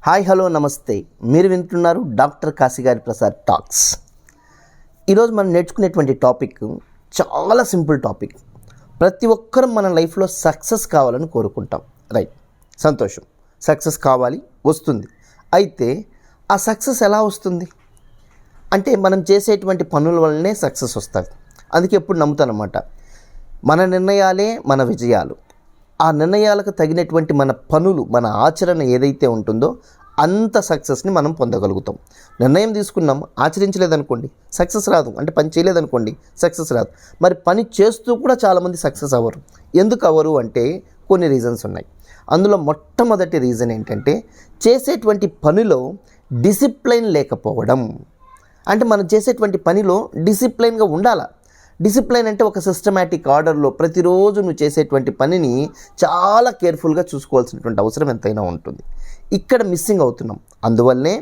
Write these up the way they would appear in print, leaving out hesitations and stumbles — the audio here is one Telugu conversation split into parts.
హాయ్ హలో నమస్తే. మీరు వింటున్నారు డాక్టర్ కాశీగారి ప్రసాద్ టాక్స్. ఈరోజు మనం నేర్చుకునేటువంటి టాపిక్ చాలా సింపుల్ టాపిక్. ప్రతి ఒక్కరం మన లైఫ్లో సక్సెస్ కావాలని కోరుకుంటాం, రైట్? సంతోషం, సక్సెస్ కావాలి, వస్తుంది. అయితే ఆ సక్సెస్ ఎలా వస్తుంది అంటే మనం చేసేటువంటి పనుల వల్లనే సక్సెస్ వస్తుంది. అందుకే ఎప్పుడు నమ్ముతానమాట, మన నిర్ణయాలే మన విజయాలు. ఆ నిర్ణయాలకు తగినటువంటి మన పనులు, మన ఆచరణ ఏదైతే ఉంటుందో అంత సక్సెస్ని మనం పొందగలుగుతాం. నిర్ణయం తీసుకున్నాం, ఆచరించలేదనుకోండి సక్సెస్ రాదు. అంటే పని చేయలేదనుకోండి సక్సెస్ రాదు. మరి పని చేస్తూ కూడా చాలామంది సక్సెస్ అవ్వరు. ఎందుకు అవ్వరు అంటే కొన్ని రీజన్స్ ఉన్నాయి. అందులో మొట్టమొదటి రీజన్ ఏంటంటే చేసేటువంటి పనిలో డిసిప్లైన్ లేకపోవడం. అంటే మనం చేసేటువంటి పనిలో డిసిప్లైన్గా ఉండాలి. డిసిప్లైన్ అంటే ఒక సిస్టమేటిక్ ఆర్డర్లో ప్రతిరోజు నువ్వు చేసేటువంటి పనిని చాలా కేర్ఫుల్గా చూసుకోవాల్సినటువంటి అవసరం ఎంతైనా ఉంటుంది. ఇక్కడ మిస్సింగ్ అవుతున్నాం. అందువల్లనే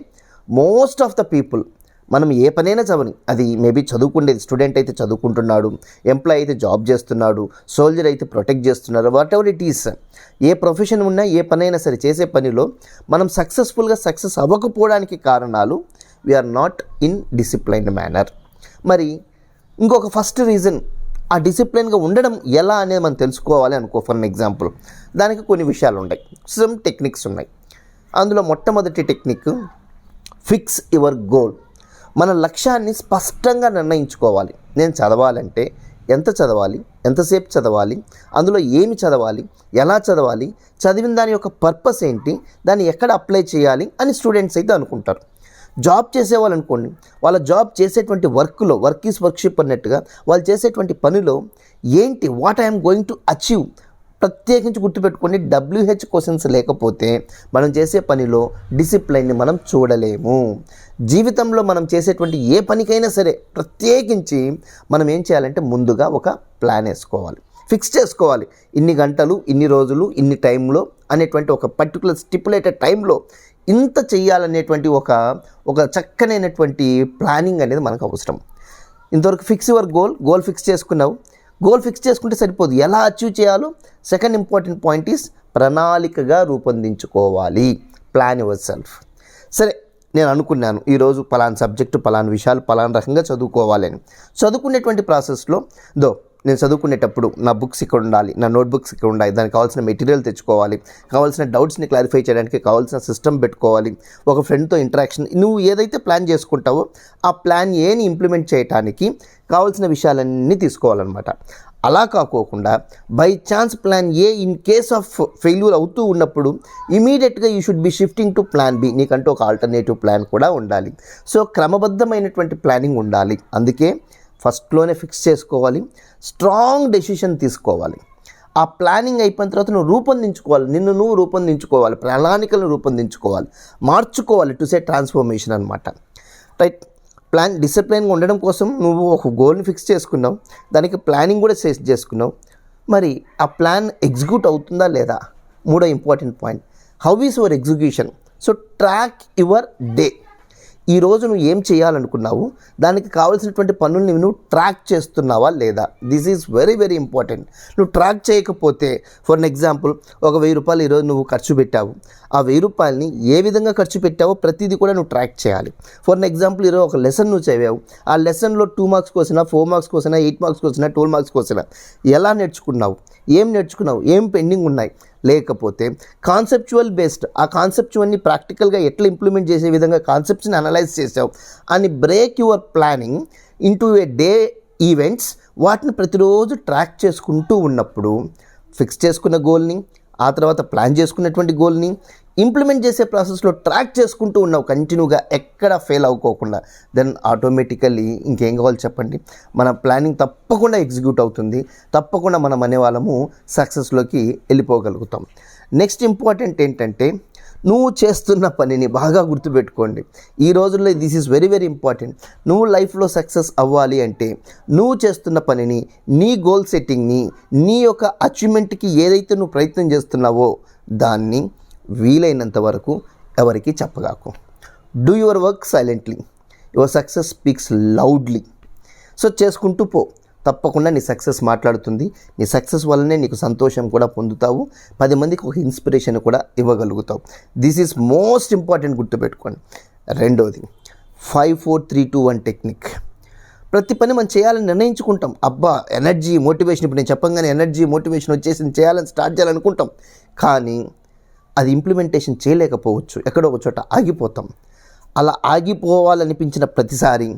మోస్ట్ ఆఫ్ ద పీపుల్, మనం ఏ పనైనా చదవని, అది మేబీ చదువుకునేది, స్టూడెంట్ అయితే చదువుకుంటున్నాడు, ఎంప్లాయ్ అయితే జాబ్ చేస్తున్నాడు, సోల్జర్ అయితే ప్రొటెక్ట్ చేస్తున్నారు, what ever it is, A profession ఉన్నా ఏ పనైనా సరే చేసే పనిలో మనం సక్సెస్ఫుల్గా సక్సెస్ అవ్వకపోవడానికి కారణాలు we are not in disciplined manner. మరి ఇంకొక ఫస్ట్ రీజన్, ఆ డిసిప్లిన్గా ఉండడం ఎలా అనేది మనం తెలుసుకోవాలి అనుకో. ఫర్ ఎగ్జాంపుల్, దానికి కొన్ని విషయాలు ఉన్నాయి, సమ్ టెక్నిక్స్ ఉన్నాయి. అందులో మొట్టమొదటి టెక్నిక్, ఫిక్స్ యువర్ గోల్. మన లక్ష్యాన్ని స్పష్టంగా నిర్ణయించుకోవాలి. నేను చదవాలంటే ఎంత చదవాలి, ఎంతసేపు చదవాలి, అందులో ఏమి చదవాలి, ఎలా చదవాలి, చదివిన దాని యొక్క పర్పస్ ఏంటి, దాన్ని ఎక్కడ అప్లై చేయాలి అని స్టూడెంట్స్ అయితే అనుకుంటారు. జాబ్ చేసేవాళ్ళు అనుకోండి, వాళ్ళ జాబ్ చేసేటువంటి వర్క్లో, వర్క్ ఈజ్ వర్క్షిప్ అన్నట్టుగా వాళ్ళు చేసేటువంటి పనిలో ఏంటి, what I'm going to achieve, ప్రత్యేకించి గుర్తుపెట్టుకోండి. WH క్వశ్చన్స్ లేకపోతే మనం చేసే పనిలో డిసిప్లైన్ని మనం చూడలేము. జీవితంలో మనం చేసేటువంటి ఏ పనికైనా సరే ప్రత్యేకించి మనం ఏం చేయాలంటే ముందుగా ఒక ప్లాన్ వేసుకోవాలి, ఫిక్స్ చేసుకోవాలి. ఇన్ని గంటలు, ఇన్ని రోజులు, ఇన్ని టైంలో అనేటువంటి ఒక పర్టికులర్ స్టిపులేటెడ్ టైంలో ఇంత చెయ్యాలనేటువంటి ఒక చక్కనైనటువంటి ప్లానింగ్ అనేది మనకు అవసరం. ఇంతవరకు ఫిక్స్ యువర్ గోల్ ఫిక్స్ చేసుకున్నావు. గోల్ ఫిక్స్ చేసుకుంటే సరిపోదు, ఎలా అచీవ్ చేయాలో సెకండ్ ఇంపార్టెంట్ పాయింట్ ఈస్ ప్రణాళికగా రూపొందించుకోవాలి. Plan your self. సరే, నేను అనుకున్నాను ఈరోజు పలానా సబ్జెక్టు, పలానా విషయాలు పలానా రకంగా చదువుకోవాలని. చదువుకునేటువంటి ప్రాసెస్లో నేను చదువుకునేటప్పుడు నా బుక్స్ ఇక్కడ ఉండాలి, నా నోట్బుక్స్ ఇక్కడ ఉండాలి, దానికి కావాల్సిన మెటీరియల్ తెచ్చుకోవాలి, కావాల్సిన డౌట్స్ని క్లారిఫై చేయడానికి కావాల్సిన సిస్టమ్ పెట్టుకోవాలి, ఒక ఫ్రెండ్తో ఇంటరాక్షన్, నువ్వు ఏదైతే ప్లాన్ చేసుకుంటావో ఆ ప్లాన్ ఏని ఇంప్లిమెంట్ చేయడానికి కావాల్సిన విషయాలన్నీ తీసుకోవాలన్నమాట. అలా కాకోకుండా by chance plan A in case of failure అవుతూ ఉన్నప్పుడు ఇమీడియట్గా you should be shifting to plan B. నీకంటూ ఒక ఆల్టర్నేటివ్ ప్లాన్ కూడా ఉండాలి. సో క్రమబద్ధమైనటువంటి ప్లానింగ్ ఉండాలి. అందుకే ఫస్ట్లోనే ఫిక్స్ చేసుకోవాలి, స్ట్రాంగ్ డెసిషన్ తీసుకోవాలి. ఆ ప్లానింగ్ అయిపోయిన తర్వాత నువ్వు రూపొందించుకోవాలి, నిన్ను నువ్వు రూపొందించుకోవాలి, ప్రణాళికలను రూపొందించుకోవాలి, మార్చుకోవాలి. టు సే ట్రాన్స్ఫర్మేషన్ అనమాట, రైట్? ప్లాన్ డిసిప్లైన్గా ఉండడం కోసం నువ్వు ఒక గోల్ని ఫిక్స్ చేసుకున్నావు, దానికి ప్లానింగ్ కూడా చేసుకున్నావు. మరి ఆ ప్లాన్ ఎగ్జిక్యూట్ అవుతుందా లేదా? మూడో important point, how is your execution. So track your day. ఈరోజు నువ్వు ఏం చేయాలనుకున్నావు, దానికి కావాల్సినటువంటి పనుల్ని నువ్వు ట్రాక్ చేస్తున్నావా లేదా? This is very very important. నువ్వు ట్రాక్ చేయకపోతే, ఫర్ ఎగ్జాంపుల్, ఒక 1000 రూపాయలు ఈరోజు నువ్వు ఖర్చు పెట్టావు, ఆ 1000 రూపాయలని ఏ విధంగా ఖర్చు పెట్టావో ప్రతిదీ కూడా నువ్వు ట్రాక్ చేయాలి. ఫర్ ఎగ్జాంపుల్, ఈరోజు ఒక లెసన్ నువ్వు చదివావు, ఆ లెసన్లో 2 మార్క్స్ కోసినా, 4 మార్క్స్ కోసినా, 8 మార్క్స్ కోసినా, 12 మార్క్స్ కోసినా, ఎలా నేర్చుకున్నావు, ఏం నేర్చుకున్నావు, ఏం పెండింగ్ ఉన్నాయి, లేకపోతే కాన్సెప్చువల్ బేస్డ్ ఆ కాన్సెప్చువల్ని ప్రాక్టికల్గా ఎట్లా ఇంప్లిమెంట్ చేసే విధంగా కాన్సెప్ట్స్ని అనలైజ్ చేసావు అని break your planning into A day events. వాటిని ప్రతిరోజు ట్రాక్ చేసుకుంటూ ఉన్నప్పుడు ఫిక్స్ చేసుకున్న గోల్ని, ఆ తర్వాత ప్లాన్ చేసుకున్నటువంటి గోల్ని ఇంప్లిమెంట్ చేసే ప్రాసెస్లో ట్రాక్ చేసుకుంటూ ఉన్నావు కంటిన్యూగా, ఎక్కడ ఫెయిల్ అవ్వకోకుండా, దెన్ ఆటోమేటికల్లీ ఇంకేం కావాలి చెప్పండి, మన ప్లానింగ్ తప్పకుండా ఎగ్జిక్యూట్ అవుతుంది. తప్పకుండా మనం అనేవాళ్ళము సక్సెస్లోకి వెళ్ళిపోగలుగుతాం. నెక్స్ట్ ఇంపార్టెంట్ ఏంటంటే, నువ్వు చేస్తున్న పనిని బాగా గుర్తుపెట్టుకోండి. ఈ రోజుల్లో this is very very important. నువ్వు లైఫ్లో సక్సెస్ అవ్వాలి అంటే నువ్వు చేస్తున్న పనిని, నీ గోల్ సెట్టింగ్ని, నీ యొక్క అచీవ్మెంట్కి ఏదైతే నువ్వు ప్రయత్నం చేస్తున్నావో దాన్ని వీలైనంత వరకు ఎవరికి చెప్పగాకు. Do your work silently, your success speaks loudly. So చేసుకుంటూ పో. తప్పకుండా నీ సక్సెస్ మాట్లాడుతుంది. నీ సక్సెస్ వల్లనే నీకు సంతోషం కూడా పొందుతావు, 10 మందికి ఒక ఇన్స్పిరేషన్ కూడా ఇవ్వగలుగుతావు. దిస్ ఈజ్ మోస్ట్ ఇంపార్టెంట్, గుర్తుపెట్టుకోండి. రెండోది 5-4-3-2-1 టెక్నిక్. ప్రతి పని మనం చేయాలని నిర్ణయించుకుంటాం. అబ్బా ఎనర్జీ మోటివేషన్, ఇప్పుడు నేను చెప్పంగానే ఎనర్జీ మోటివేషన్ వచ్చేసి చేయాలని స్టార్ట్ చేయాలనుకుంటాం, కానీ అది ఇంప్లిమెంటేషన్ చేయలేకపోవచ్చు, ఎక్కడో ఒక చోట ఆగిపోతాం. అలా ఆగిపోవాలనిపించిన ప్రతిసారి,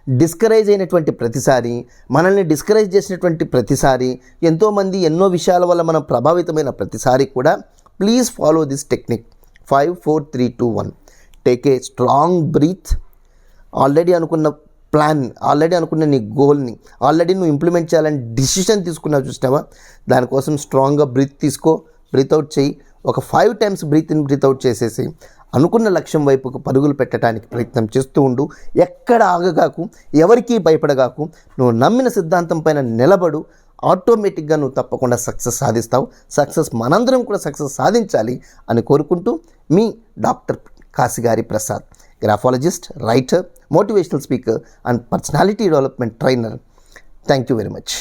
డిస్కరేజ్ అయినటువంటి ప్రతిసారి, మనల్ని డిస్కరేజ్ చేసినటువంటి ప్రతిసారి, ఎంతోమంది ఎన్నో విషయాల వల్ల మనం ప్రభావితమైన ప్రతిసారి కూడా please follow this technique 5-4-3-2-1. Take a strong breath. Already అనుకున్న ప్లాన్, ఆల్రెడీ అనుకున్న నీ గోల్ని ఆల్రెడీ నువ్వు ఇంప్లిమెంట్ చేయాలని డిసిషన్ తీసుకున్నావు చూసినావా, దానికోసం స్ట్రాంగ్గా బ్రీత్ తీసుకో, బ్రీత్ అవుట్ చేయి. ఒక 5 times breath in breath out చేసేసి అనుకున్న లక్ష్యం వైపుకు పరుగులు పెట్టడానికి ప్రయత్నం చేస్తూ ఉండు. ఎక్కడ ఆగగాకు, ఎవరికీ భయపడగాకు, నువ్వు నమ్మిన సిద్ధాంతం పైన నిలబడు. ఆటోమేటిక్గా నువ్వు తప్పకుండా సక్సెస్ సాధిస్తావు. సక్సెస్ మనందరం కూడా సక్సెస్ సాధించాలి అని కోరుకుంటూ, మీ డాక్టర్ కాశిగారి Prasad, graphologist, writer, motivational speaker and personality development trainer. Thank you very much.